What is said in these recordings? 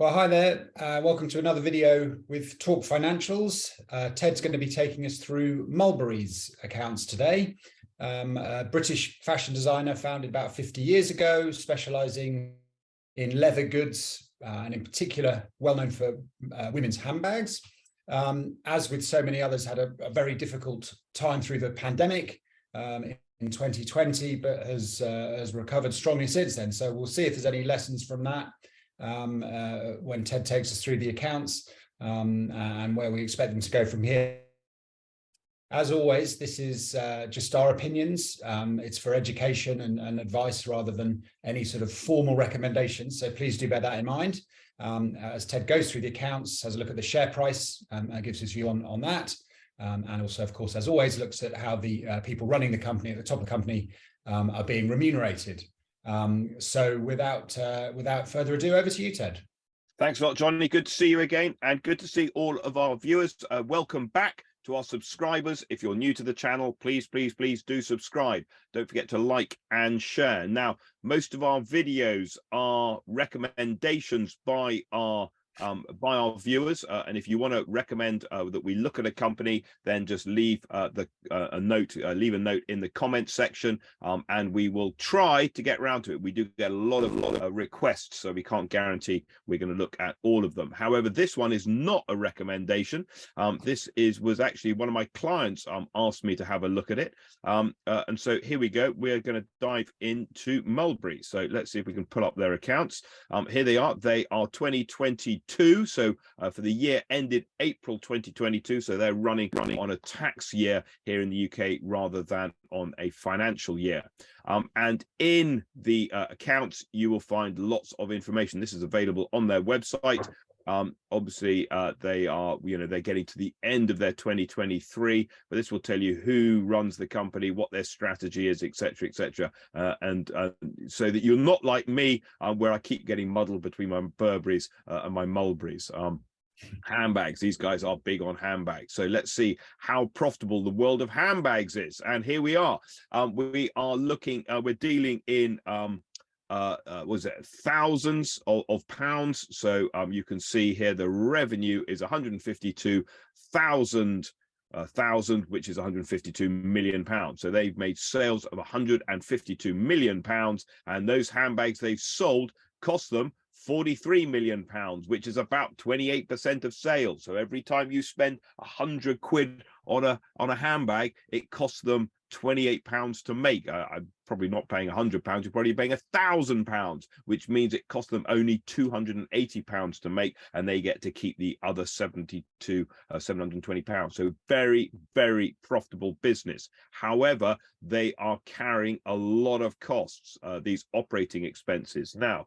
Well, hi there. Welcome to another video with Talk Financials. Ted's going to be taking us through Mulberry's accounts today. A British fashion designer founded about 50 years ago, specializing in leather goods, and in particular, well known for women's handbags. As with so many others, had a very difficult time through the pandemic in 2020, but has recovered strongly since then. So we'll see if there's any lessons from that when Ted takes us through the accounts and where we expect them to go from here. As always, this is just our opinions. It's for education and advice rather than any sort of formal recommendations. So please do bear that in mind. As Ted goes through the accounts, has a look at the share price, gives his view on that. And also, of course, as always, looks at how the people running the company at the top of the company are being remunerated. So without further ado, over to you, Ted. Thanks a lot, Johnny. Good to see you again, and good to see all of our viewers. Welcome back to our subscribers. If you're new to the channel, please do subscribe. Don't forget to like and share. Now, most of our videos are recommendations by our viewers, and if you want to recommend that we look at a company, then just leave a note in the comment section, and we will try to get around to it. We do get a lot of requests, so we can't guarantee we're going to look at all of them. However, this one is not a recommendation. This was actually one of my clients asked me to have a look at it, and so here we go. We're going to dive into Mulberry. So let's see if we can pull up their accounts. Here they are. They are 2022. So for the year ended April 2022, so they're running on a tax year here in the UK rather than on a financial year. And in the accounts, you will find lots of information. This is available on their website. Obviously, they're getting to the end of their 2023, but this will tell you who runs the company, what their strategy is, etc., etc., and so that you're not like me, where I keep getting muddled between my Burberrys and my Mulberrys. Handbags, these guys are big on handbags. So let's see how profitable the world of handbags is. And here we are. We are looking, we're dealing in was it thousands of pounds. So you can see here the revenue is 152,000 which is 152 million pounds. So they've made sales of 152 million pounds, and those handbags they've sold cost them 43 million pounds, which is about 28% of sales. So every time you spend 100 quid on a handbag, it costs them 28 pounds to make. I'm probably not paying 100 pounds, you're probably paying 1,000 pounds, which means it costs them only 280 pounds to make, and they get to keep the other 720 pounds. So very profitable business. However, they are carrying a lot of costs, these operating expenses. Now,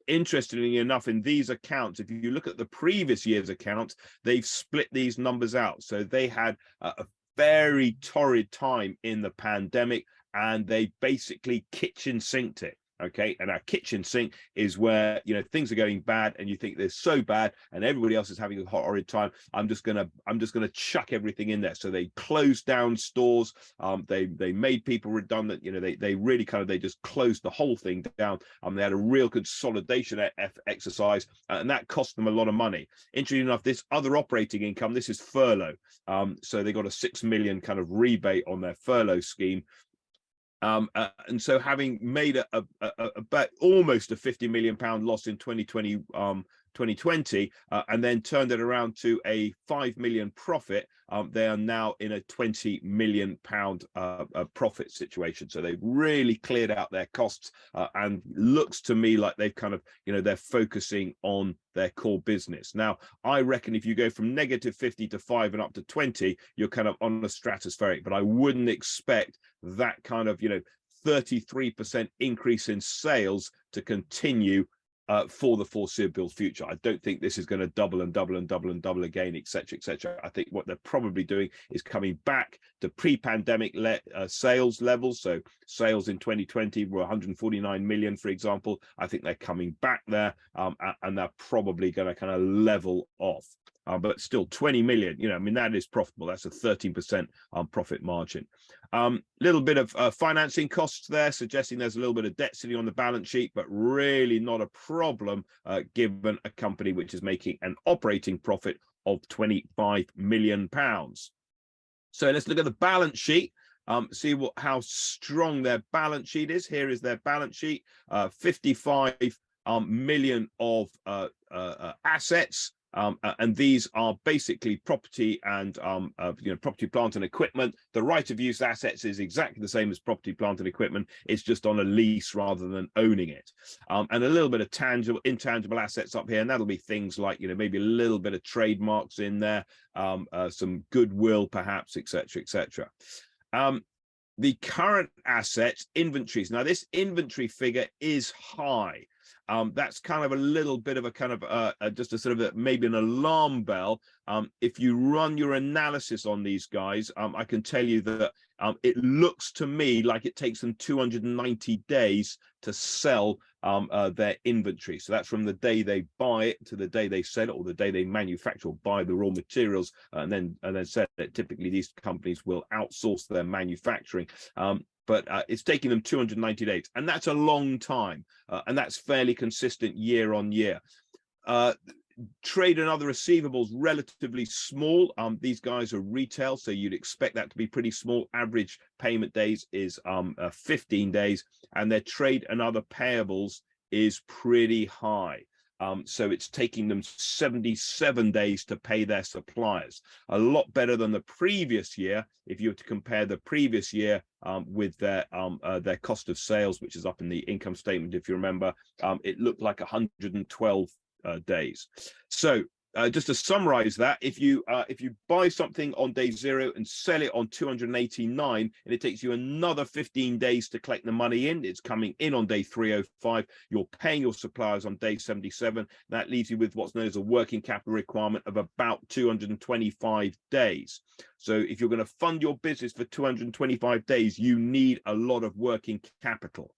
interestingly enough, in these accounts, if you look at the previous year's accounts, they've split these numbers out. So they had a very torrid time in the pandemic, and they basically kitchen sinked it. Okay, and our kitchen sink is where, you know, things are going bad and you think they're so bad and everybody else is having a horrid time. I'm just gonna chuck everything in there. So they closed down stores, they made people redundant, you know, they really they just closed the whole thing down. They had a real consolidation exercise, and that cost them a lot of money. Interestingly enough, this other operating income, this is furlough, so they got a 6 million kind of rebate on their furlough scheme. And so having made about almost a 50 million pound loss in 2020, and then turned it around to a 5 million profit, they are now in a 20 million pound profit situation. So they've really cleared out their costs, and looks to me like they've they're focusing on their core business. Now, I reckon if you go from -50 to 5 and up to 20, you're kind of on a stratospheric, but I wouldn't expect that 33% increase in sales to continue for the foreseeable future. I don't think this is going to double and double and double and double again, etc., etc. I think what they're probably doing is coming back to pre-pandemic sales levels. So sales in 2020 were 149 million, for example. I think they're coming back there, and they're probably going to level off. But still 20 million, you know, I mean, that is profitable. That's a 13% profit margin. Little bit of financing costs there, suggesting there's a little bit of debt sitting on the balance sheet, but really not a problem given a company which is making an operating profit of £25 million. So let's look at the balance sheet. See how strong their balance sheet is. Here is their balance sheet: 55 million of assets. And these are basically property and property, plant and equipment. The right of use assets is exactly the same as property, plant and equipment. It's just on a lease rather than owning it. And a little bit of tangible, intangible assets up here, and that'll be things like maybe a little bit of trademarks in there, some goodwill perhaps, etc., etc. The current assets, inventories. Now this inventory figure is high. That's kind of a little bit of a kind of just a sort of maybe an alarm bell. If you run your analysis on these guys, I can tell you that it looks to me like it takes them 290 days to sell their inventory. So that's from the day they buy it to the day they sell it, or the day they manufacture or buy the raw materials, and then sell it. Typically, these companies will outsource their manufacturing. But it's taking them 290 days, and that's a long time, and that's fairly consistent year on year. Trade and other receivables relatively small. These guys are retail, so you'd expect that to be pretty small. Average payment days is 15 days, and their trade and other payables is pretty high. So it's taking them 77 days to pay their suppliers. A lot better than the previous year. If you were to compare the previous year with their cost of sales, which is up in the income statement, if you remember, it looked like 112 days. So just to summarize that, if you buy something on day 0 and sell it on 289, and it takes you another 15 days to collect the money in, it's coming in on day 305, you're paying your suppliers on day 77. That leaves you with what's known as a working capital requirement of about 225 days. So if you're going to fund your business for 225 days, you need a lot of working capital.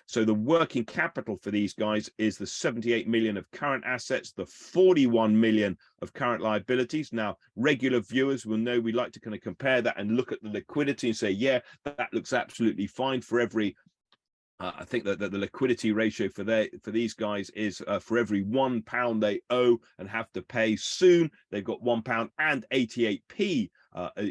So the working capital for these guys is the 78 million of current assets, the 41 million of current liabilities. Now, regular viewers will know we like to kind of compare that and look at the liquidity and say, yeah, that looks absolutely fine. For every I think that the liquidity ratio for these guys is for every £1 they owe and have to pay soon, they've got £1 and 88p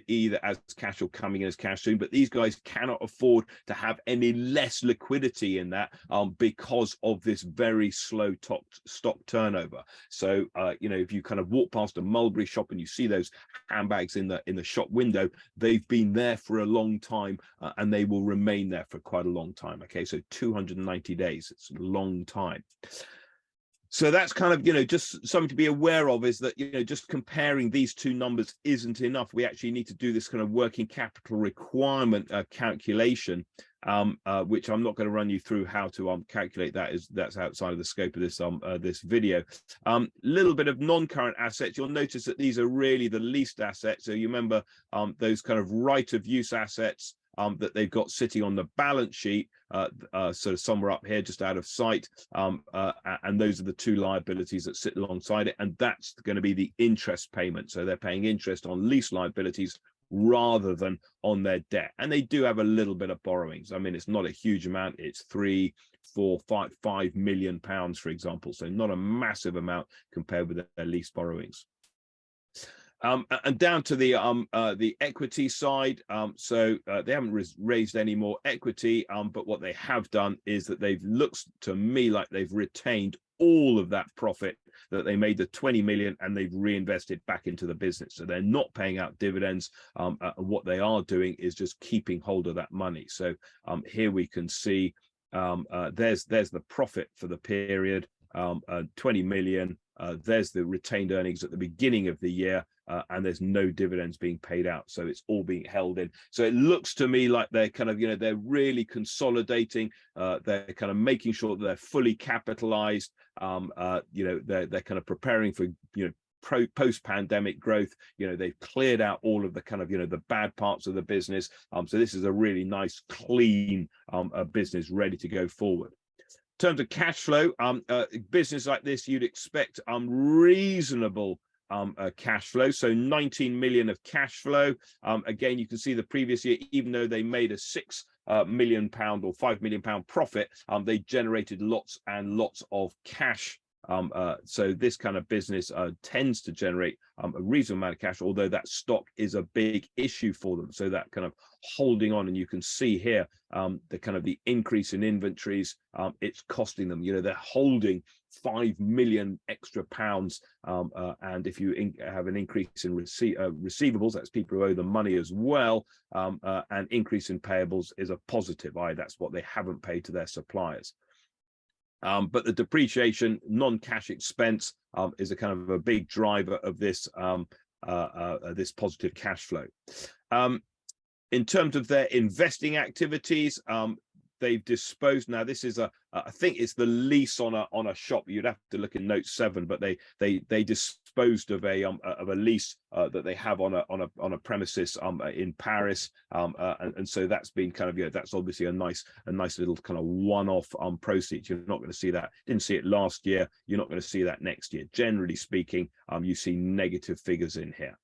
either as cash or coming in as cash soon. But these guys cannot afford to have any less liquidity in that because of this very slow stock turnover. So if you kind of walk past a Mulberry shop and you see those handbags in the shop window, they've been there for a long time and they will remain there for quite a long time. Okay, so 290 days, it's a long time. So that's kind of, just something to be aware of, is that, just comparing these two numbers isn't enough. We actually need to do this kind of working capital requirement calculation, which I'm not going to run you through how to calculate that. That's outside of the scope of this video. Little bit of non-current assets. You'll notice that these are really the leased assets. So you remember those kind of right of use assets that they've got sitting on the balance sheet, sort of somewhere up here, just out of sight, and those are the two liabilities that sit alongside it, and that's going to be the interest payment. So they're paying interest on lease liabilities rather than on their debt, and they do have a little bit of borrowings. I mean, it's not a huge amount. It's £5 million, for example, so not a massive amount compared with their lease borrowings. And down to the equity side, so they haven't raised any more equity, but what they have done is that looks to me like they've retained all of that profit that they made, the 20 million, and they've reinvested back into the business. So they're not paying out dividends. What they are doing is just keeping hold of that money. So here we can see there's the profit for the period, 20 million. There's the retained earnings at the beginning of the year, and there's no dividends being paid out, so it's all being held in. So it looks to me like they're kind of, they're really consolidating. They're kind of making sure that they're fully capitalized. They're kind of preparing for post-pandemic growth. They've cleared out all of the kind of the bad parts of the business. So this is a really nice, clean business ready to go forward. In terms of cash flow, business like this, you'd expect reasonable cash flow, so 19 million of cash flow. Again, you can see the previous year, even though they made a £6 million or £5 million profit, they generated lots and lots of cash. So this kind of business tends to generate a reasonable amount of cash, although that stock is a big issue for them. So that kind of holding on, and you can see here the kind of the increase in inventories, it's costing them. You know, they're holding 5 million extra pounds, and if you have an increase in receivables, that's people who owe them money as well, and increase in payables is a positive. That's what they haven't paid to their suppliers. But the depreciation, non-cash expense, is a kind of a big driver of this this positive cash flow. In terms of their investing activities, they've disposed. Now this is I think it's the lease on a shop. You'd have to look in note 7, but they disposed of a lease that they have on a premises in Paris, and so that's been kind of, that's obviously a nice little kind of one-off proceeds. You're not going to see that. Didn't see it last year. You're not going to see that next year. Generally speaking, you see negative figures in here.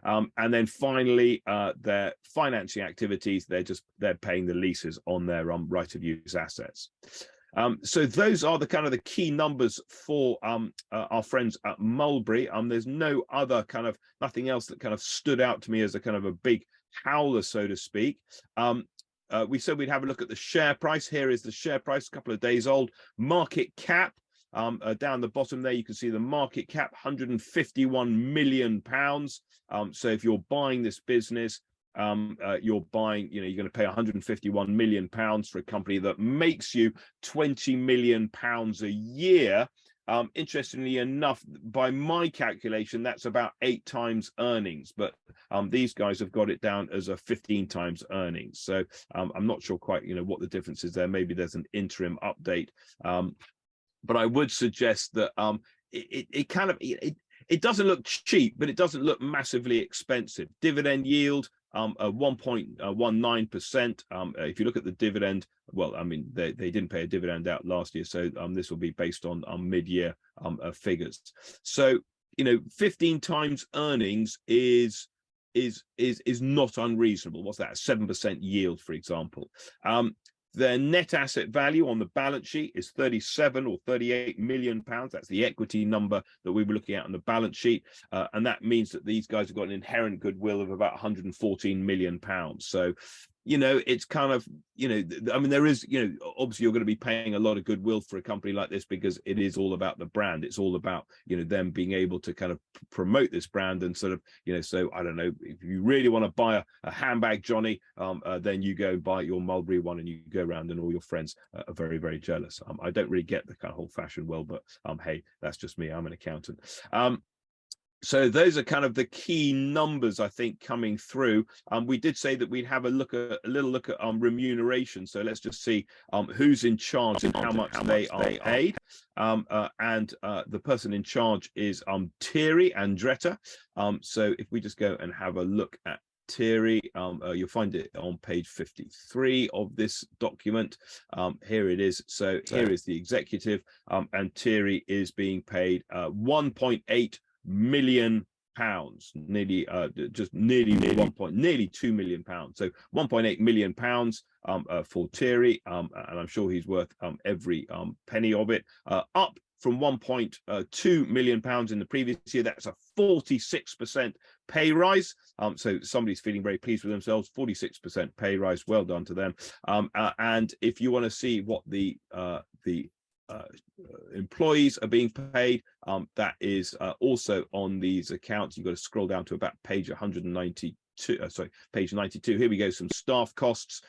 And then finally, their financing activities, they're paying the leases on their right of use assets. So those are the kind of the key numbers for our friends at Mulberry. There's nothing else that kind of stood out to me as a kind of a big howler, so to speak. We said we'd have a look at the share price. Here is the share price, a couple of days old. Market cap, down the bottom there, you can see the market cap, £151 million. So if you're buying this business, you're buying, you're going to pay £151 million for a company that makes you £20 million a year. Interestingly enough, by my calculation, that's about 8 times earnings, but these guys have got it down as a 15 times earnings. So I'm not sure quite, what the difference is there. Maybe there's an interim update, but I would suggest that it doesn't look cheap, but it doesn't look massively expensive. Dividend yield, 1.19%. If you look at the dividend, well, I mean, they didn't pay a dividend out last year, so this will be based on mid-year figures. So 15 times earnings is not unreasonable. What's that? A 7% yield, for example. Their net asset value on the balance sheet is 37 or 38 million pounds. That's the equity number that we were looking at on the balance sheet. And that means that these guys have got an inherent goodwill of about 114 million pounds. So, it's kind of, I mean, there is, obviously you're going to be paying a lot of goodwill for a company like this because it is all about the brand. It's all about, them being able to kind of promote this brand and sort of, so I don't know, if you really want to buy a handbag, Johnny, then you go and buy your Mulberry one and you go around and all your friends are very, very jealous. I don't really get the kind of whole fashion world, but hey, that's just me. I'm an accountant. So those are kind of the key numbers, I think, coming through. We did say that we'd have a little look at remuneration. So let's just see who's in charge and how much they are paid. And the person in charge is Thierry Andretta. So if we just go and have a look at Thierry, you'll find it on page 53 of this document. Here it is. So here is the executive, and Thierry is being paid 1.8 million pounds, nearly nearly 2 million pounds. So 1.8 million pounds for Thierry, and I'm sure he's worth every penny of it, up from 1.2 million pounds in the previous year. That's a 46% pay rise. So somebody's feeling very pleased with themselves. 46% pay rise. Well done to them. And if you want to see what the employees are being paid, that is also on these accounts. You've got to scroll down to about page 192, page 92. Here we go, some staff costs.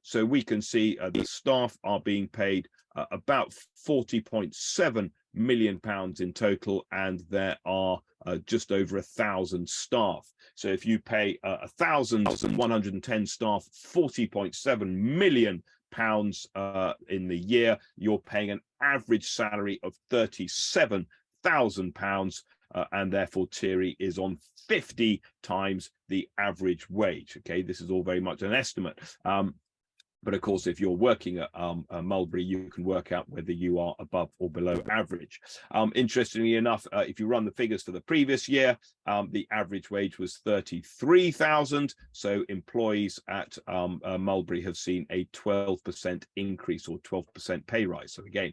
So we can see the staff are being paid about 40.7 million pounds in total, and there are just over 1,000 staff. So if you pay 1,110 staff 40.7 million pounds in the year, you're paying an average salary of 37,000 pounds, and therefore Thierry is on 50 times the average wage. Okay, this is all very much an estimate. But of course, if you're working at Mulberry, you can work out whether you are above or below average. Interestingly enough, if you run the figures for the previous year, the average wage was 33,000. So employees at Mulberry have seen a 12% increase or 12% pay rise. So again,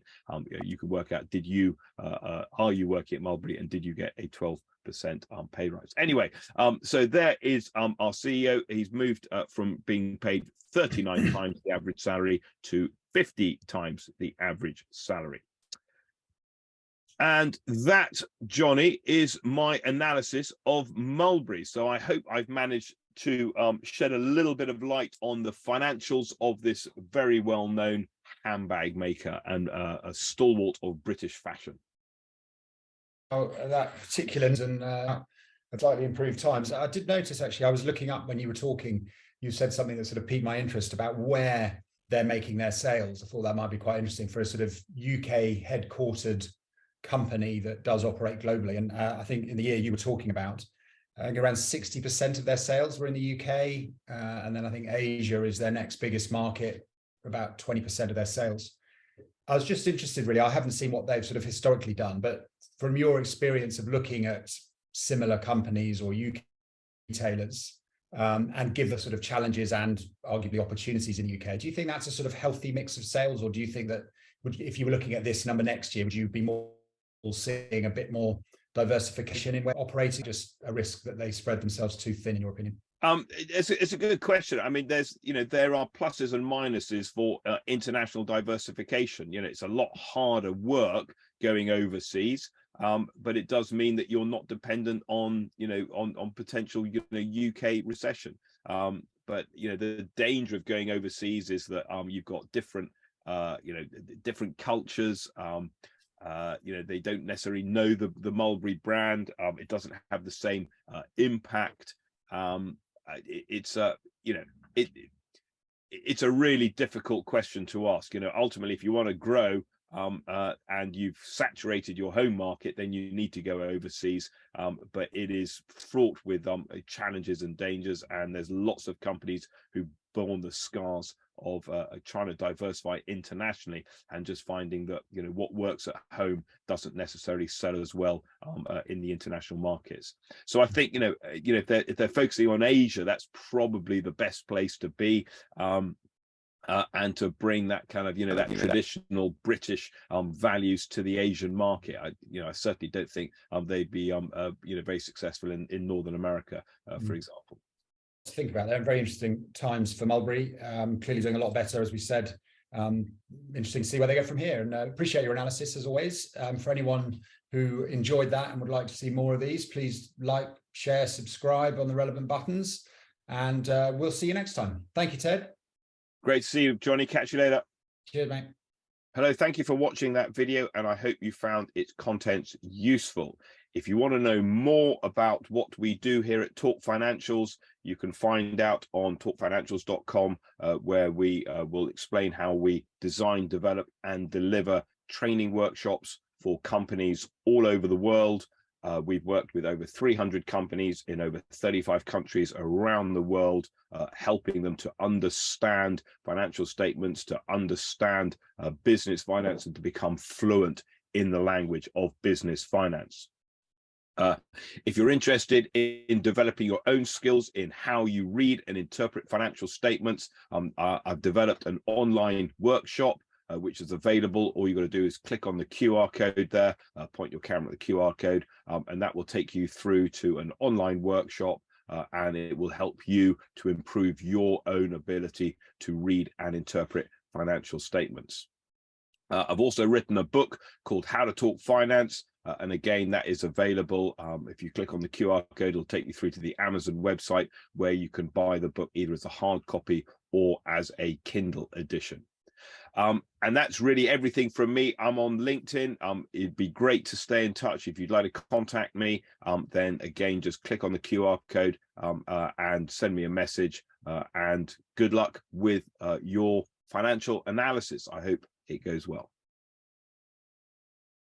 you can work out, are you working at Mulberry, and did you get a 12% pay rise? Anyway, so there is our CEO. He's moved from being paid 39 times the average salary to 50 times the average salary. And that, Johnny, is my analysis of Mulberry. So I hope I've managed to shed a little bit of light on the financials of this very well-known handbag maker and a stalwart of British fashion. Oh, that particular and slightly improved times. I did notice, actually, I was looking up when you were talking, you said something that sort of piqued my interest about where they're making their sales. I thought that might be quite interesting for a sort of UK headquartered company that does operate globally. And I think in the year you were talking about, around 60% of their sales were in the UK. And then I think Asia is their next biggest market, about 20% of their sales. I was just interested, really, I haven't seen what they've sort of historically done, but from your experience of looking at similar companies or UK retailers, and give the sort of challenges and arguably opportunities in the UK, do you think that's a sort of healthy mix of sales? Or do you think that if you were looking at this number next year, would you be more seeing a bit more diversification in where operating, just a risk that they spread themselves too thin, in your opinion? It's a good question. I mean, there are pluses and minuses for international diversification. It's a lot harder work going overseas, but it does mean that you're not dependent on potential UK recession. But the danger of going overseas is that you've got different different cultures. They don't necessarily know the Mulberry brand. It doesn't have the same impact. It's a really difficult question to ask. Ultimately, if you want to grow and you've saturated your home market, then you need to go overseas. But it is fraught with challenges and dangers, and there's lots of companies who've borne the scars of trying to diversify internationally and just finding that what works at home doesn't necessarily sell as well in the international markets. So I think if they're focusing on Asia, that's probably the best place to be, and to bring that kind of that traditional British values to the Asian market. I certainly don't think they'd be very successful in Northern America, for example. To think about that. Very interesting times for Mulberry. Clearly doing a lot better, as we said. Interesting to see where they go from here. And appreciate your analysis as always. For anyone who enjoyed that and would like to see more of these, please like, share, subscribe on the relevant buttons, and we'll see you next time. Thank you, Ted. Great to see you, Johnny. Catch you later. Cheers, mate. Hello, thank you for watching that video, and I hope you found its contents useful. If you want to know more about what we do here at Talk Financials, you can find out on talkfinancials.com, where we will explain how we design, develop, and deliver training workshops for companies all over the world. We've worked with over 300 companies in over 35 countries around the world, helping them to understand financial statements, to understand business finance, and to become fluent in the language of business finance. If you're interested in developing your own skills in how you read and interpret financial statements, I've developed an online workshop which is available. All you've got to do is click on the QR code there, point your camera at the QR code, and that will take you through to an online workshop, and it will help you to improve your own ability to read and interpret financial statements. I've also written a book called How to Talk Finance, and again, that is available. If you click on the QR code, it'll take you through to the Amazon website, where you can buy the book either as a hard copy or as a Kindle edition. And that's really everything from me. I'm on LinkedIn. It'd be great to stay in touch. If you'd like to contact me, then again, just click on the QR code and send me a message. And good luck with your financial analysis. I hope it goes well.